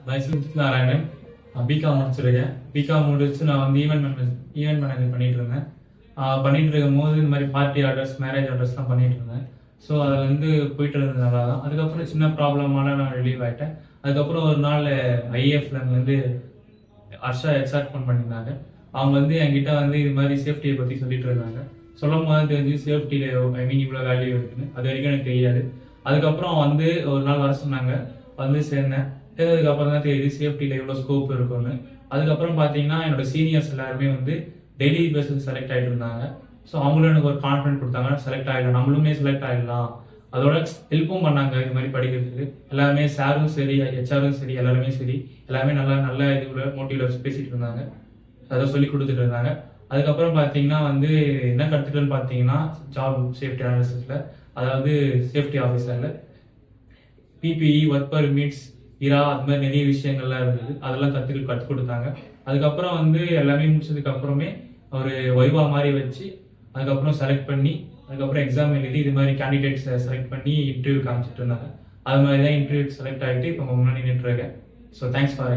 Licence Narayanan. BCom முடிச்சிருக்கேன். BCom முடிச்சு நான் வந்து ஈவென்ட் மேனேஜர் பண்ணிட்டு இருந்தேன். பண்ணிட்டு இருக்கும் போது இந்த மாதிரி பார்ட்டி ஆர்டர்ஸ், மேரேஜ் ஆர்டர்ஸ்லாம் பண்ணிட்டு இருந்தேன். ஸோ அதில் வந்து போயிட்டு இருந்தது நல்லா தான். அதுக்கப்புறம் சின்ன ப்ராப்ளமான நான் ரிலீவ் ஆகிட்டேன். அதுக்கப்புறம் ஒரு நாள் ஐஏஎஃப்லேருந்து ஹர்ஷா ஹெச்ஆர் ஃபோன் பண்ணியிருந்தாங்க. அவங்க வந்து என்கிட்ட வந்து இது மாதிரி சேஃப்டியை பற்றி சொல்லிட்டு இருந்தாங்க. சொல்லும் போது தெரிஞ்சு சேஃப்டியில் இவ்வளோ வேல்யூ இருக்குன்னு அது வரைக்கும் எனக்கு தெரியாது. அதுக்கப்புறம் வந்து ஒரு நாள் வர சொன்னாங்க, வந்து சேர்ந்தேன். சேர்ந்ததுக்கப்புறம் தான் தெரியுது சேஃப்டியில் எவ்வளோ ஸ்கோப் இருக்குன்னு. அதுக்கப்புறம் பார்த்தீங்கன்னா என்னோட சீனியர்ஸ் எல்லாருமே வந்து டெய்லி பேஸில் செலக்ட் ஆகிட்டு இருந்தாங்க. ஸோ அவங்களும் எனக்கு ஒரு கான்ஃபிடென்ட் கொடுத்தாங்க, செலக்ட் ஆகிடலாம், நம்மளுமே செலக்ட் ஆகிடலாம். அதோட ஹெல்ப்பும் பண்ணாங்க இது மாதிரி படிக்கிறதுக்கு. எல்லாருமே சாரும் சரி, ஹெச்ஆரும் சரி, எல்லாருமே சரி, எல்லாமே நல்ல இதுல மோட்டிவ்ல பேசிட்டு இருந்தாங்க, அதை சொல்லி கொடுத்துட்டு இருந்தாங்க. அதுக்கப்புறம் பார்த்தீங்கன்னா வந்து என்ன கற்றுக்கணும்னு பார்த்தீங்கன்னா ஜாப் சேஃப்டி அனாலிசிஸில், அதாவது சேஃப்டி ஆஃபீஸரில் பிபிஇ, ஒர்க் பர்மிட்ஸ், இரா, அது மாதிரி நிறைய விஷயங்கள்லாம் இருந்தது. அதெல்லாம் கற்றுக் கொடுத்தாங்க. அதுக்கப்புறம் வந்து எல்லாமே முடிச்சதுக்கு அப்புறமே ஒரு வைவா மாதிரி வச்சு அதுக்கப்புறம் செலக்ட் பண்ணி அதுக்கப்புறம் எக்ஸாம் எழுதி இது மாதிரி கேண்டிடேட்ஸை செலக்ட் பண்ணி இன்டர்வியூ காமிச்சிட்டு இருந்தாங்க. அது மாதிரி தான் இன்டர்வியூ செலக்ட் ஆகிட்டு இப்போ முன்னாடி நின்றுருக்கேன். So thanks for